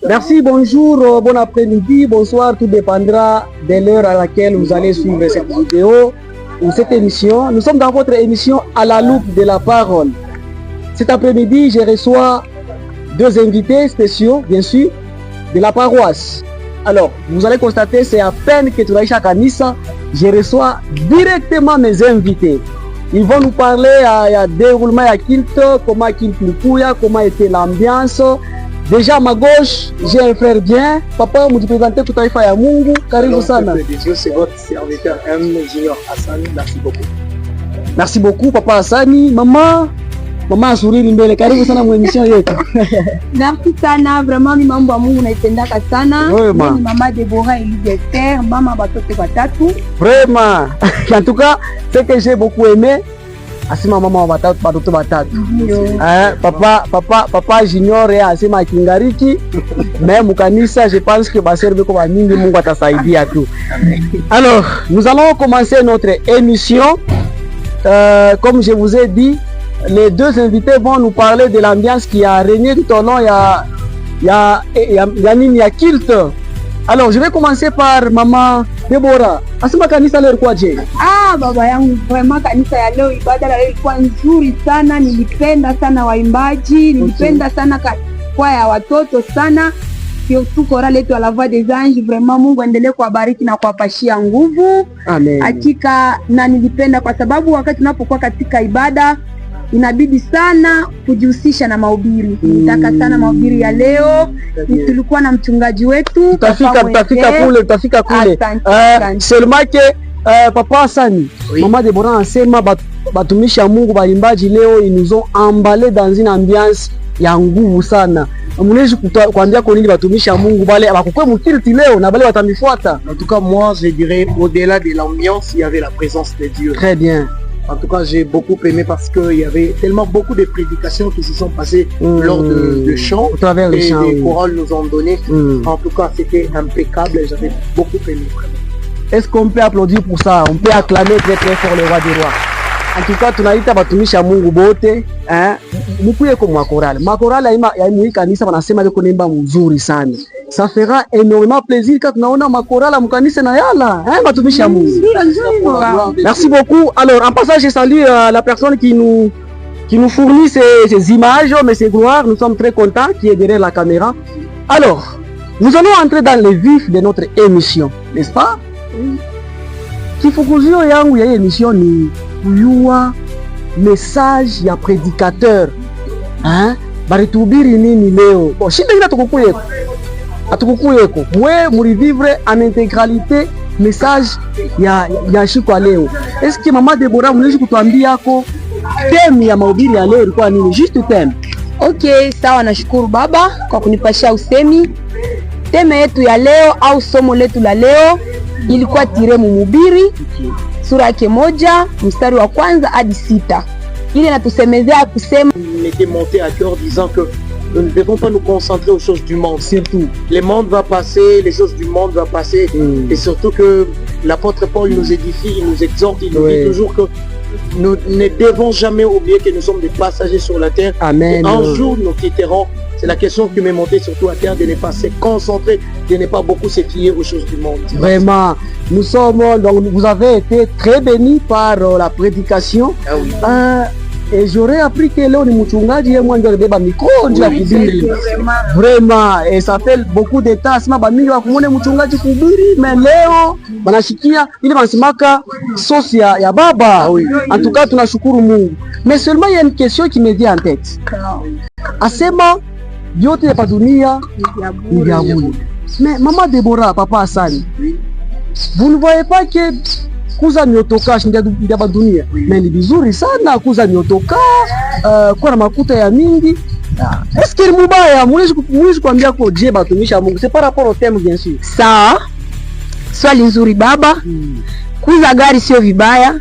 Merci, bonjour, bon après-midi, bonsoir, tout dépendra de l'heure à laquelle vous allez suivre cette vidéo ou cette émission. Nous sommes dans votre émission à la loupe de la parole. Cet après-midi, je reçois deux invités spéciaux, bien sûr, de la paroisse. Alors, vous allez constater, c'est à peine que tunaisha kanisa, je reçois directement mes invités. Ils vont nous parler à déroulement à culte, comment culte Lukuya, comment était l'ambiance. Déjà à ma gauche, j'ai un frère bien. Papa, vous présentez pour Taïfa ya Mungu. Karibu sana. C'est votre serviteur M. Junior Hassani. Merci beaucoup. Merci beaucoup, Papa Hassani. Mama Asuriri mbele. Karibu sana kwa émission yetu. Merci sana, vraiment ni mambo ya Mungu naipendaka sana. Ni Mama Deborah Elizabeth, mama batoto batatu. Vraiment. En tout cas, ce que j'ai beaucoup aimé, asima mama batoto batatu. Papa Junior asima kingariki. Mais mukanisa, je pense que baserbe kwa mingi Mungu atasaidia tu. Alors, nous allons commencer notre émission. Comme je vous ai dit, les deux invités vont nous parler de l'ambiance qui a régné tout au long. Il y a culte. Alors, je vais commencer par Maman Deborah. Asema kanisa leo ilikuwa je? Baba yangu, vraiment kanisa ya leo ibada leo ilikuwa nzuri sana. Nilipenda sana waimbaji, nilipenda sana kwaya ya watoto sana. Surtout chorale yetu à la voix des anges, vraiment Mungu endelee kuwabariki na kuwapashia nguvu. Amen. Hakika na nilipenda kwa sababu wakati tunapokuwa katika ibada inabidi sana kujihusisha na mahubiri. Nitaka sana mahubiri ya leo. Tulikuwa na mchungaji wetu. Tutafika kule. Seulement que Papa Hassani, oui. Mama Deborah anasema batumisha Mungu baimbaji leo ils nous ont emballé dans une ambiance ya nguvu sana. Mnezi kuambia kwa nini batumisha Mungu bale abakukwe mukiriti leo na bale watamifuata. En tout cas, moi je dirais au-delà de l'ambiance, il y avait la présence de Dieu. Très bien. En tout cas, j'ai beaucoup aimé parce qu'il y avait tellement beaucoup de prédications qui se sont passées lors de chants. Au travers les chants, les chorales nous ont donné. En tout cas, c'était impeccable et j'avais beaucoup aimé. Est-ce qu'on peut applaudir pour ça? On peut acclamer très très fort le roi des rois. En tout cas, tunaita batumisha Mungu bote, mukuye kwa makorale. Makorale ya hii kanisa wanasema yuko nimba mzuri sana. Ça fera énormément plaisir quand tunaona makorale mkanisa na yala, batumisha Mungu. Merci beaucoup. Alors, en passant, je salue la personne qui nous fournit ces images, mais c'est gloire. Nous sommes très contents qui est derrière la caméra. Alors, nous allons entrer dans le vif de notre émission, n'est-ce pas? Kifukuzio yangu ya émission ni kuyua message ya prédicateur. Baritubiri nini leo? Bon, shida ina tukukuyeko. Atukukuyeko. Mwe murivivre en intégralité message ya shiko leo. Est-ce que Mama Deborah mnaweza kutuambia yako theme ya mahubiri ya leo ilikuwa nini? Juste theme. Okay, sawa, nashukuru baba kwa kunipashia usemi. Theme yetu ya leo au somo letu la leo ilikuwa tire mhubiri sura yake 1 mstari wa 1 hadi 6. Ile natusemezea kusema m'était monté à cœur disant que nous ne devons pas nous concentrer aux choses du monde. Surtout, le monde va passer, les choses du monde vont passer. Et surtout que l'apôtre Paul nous édifie, il nous exhorte, il nous dit toujours que nous ne devons jamais oublier que nous sommes des passagers sur la terre. Amen. Et un jour nous quitterons. C'est la question qui m'est montée surtout à terre, de ne pas se concentrer, de ne pas beaucoup se fier aux choses du monde. Vraiment, nous sommes, donc vous avez été très bénis par la prédication. Oui. Et j'aurais appris que leo ni mchungaji yeye mwanzo alibeba mikono ya kibiri. Vraiment, et ça fait beaucoup de temps sima bamingi wa kumone mchungaji kuhubiri, mais leo banashikia ile banasimaka sauce ya baba. En tout cas, tunashukuru Mungu. Mais seulement il y a une question qui me vient en tête. Asema yote ya dunia ni vya bure. Mais Mama Deborah, Papa Hassani, vous ne voyez pas que kuza miotoka ndia ba dunia, mais ni vizuri sana kuza miotoka kwa na makuta ya mingi. Est-ce que ni mubaya? Mwezi kuambia kwa je batumisha Mungu, c'est par rapport au thème bien sûr. Sawa, swali nzuri baba. Kuza gari sio vibaya,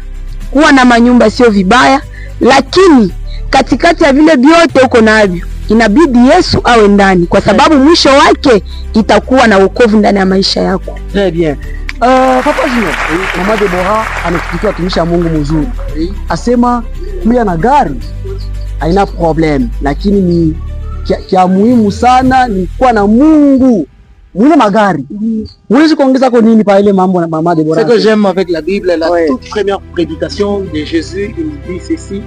kuwa na manyumba sio vibaya, lakini katikati ya vile vyote uko navyo inabidi Yesu awe ndani, kwa sababu mwisho wake itakuwa na wokovu ndani ya maisha yako. Très bien. Papa Junior, Mama Deborah ametupikia tumisha Mungu mzuri. Asema kuya na gari haina problem, lakini ni kia muhimu sana ni kuwa na Mungu mwile magari. Mwezi kuongeza kwa nini pa ile mambo na mama Deborah? Ce que j'aime avec la Bible, la toute première prédication de Jésus, il dit ceci: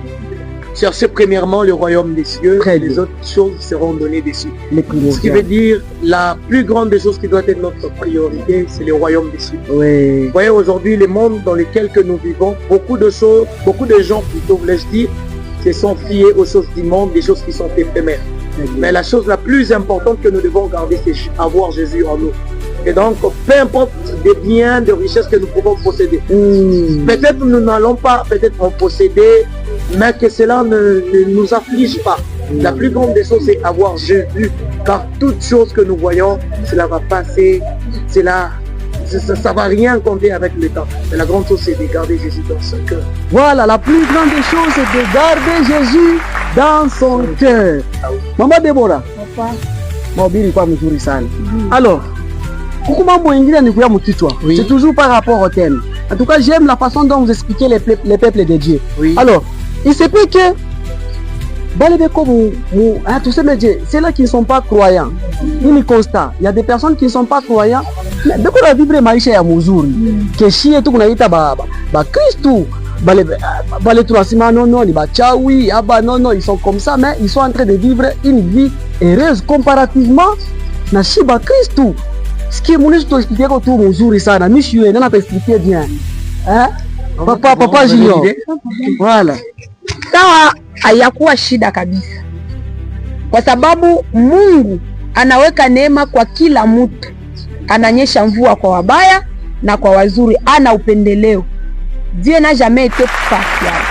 cherchez premièrement le royaume des cieux, et les autres choses seront données dessus. Ce qui veut dire, la plus grande des choses qui doit être notre priorité, c'est le royaume des cieux. Oui. Vous voyez, aujourd'hui, le monde dans lequel que nous vivons, beaucoup de gens plutôt, voulais-je dire, se sont fiés aux choses du monde, des choses qui sont éphémères. Mais la chose la plus importante que nous devons garder, c'est avoir Jésus en nous. Et donc, peu importe des biens, de richesses que nous pouvons posséder. Peut-être nous n'allons pas peut-être en posséder, mais que cela ne nous afflige pas. La plus grande des choses, c'est avoir Jésus. Car toute chose que nous voyons, cela va passer, ça va rien compter avec le temps. Mais la grande chose, c'est de garder Jésus dans son cœur. Voilà, la plus grande des choses, c'est de garder Jésus dans son cœur. Mama Deborah, mahubiri kwa mzuri sana. Alors, kuku mambo ingine ni kuya mkichwa. C'est toujours par rapport au thème. En tout cas, j'aime la façon dont vous expliquez les peuples de Dieu. Alors, il se peut que tu sais, c'est là qui ne sont pas croyants. Il est constat. Il y a des personnes qui ne sont pas croyants. Mais dès qu'on a vibré maisha ya muzuri, keshi yetu kunaita ba Kristu, bale tunasema non, ni bachawi, non, ils sont comme ça, mais ils sont en train de vivre une vie heureuse comparativement na shiba Kristu. Ce qui est mon tu expliquer que tout muzuri sana. Mishi yeye nana expliquer bien. Hein? Papa Junior. Voilà. Sawa, hayakuwa shida kabisa, kwa sababu Mungu anaweka neema kwa kila mtu, ananyesha mvua kwa wabaya na kwa wazuri, ana upendeleo. Dieu n'a jamais été partial.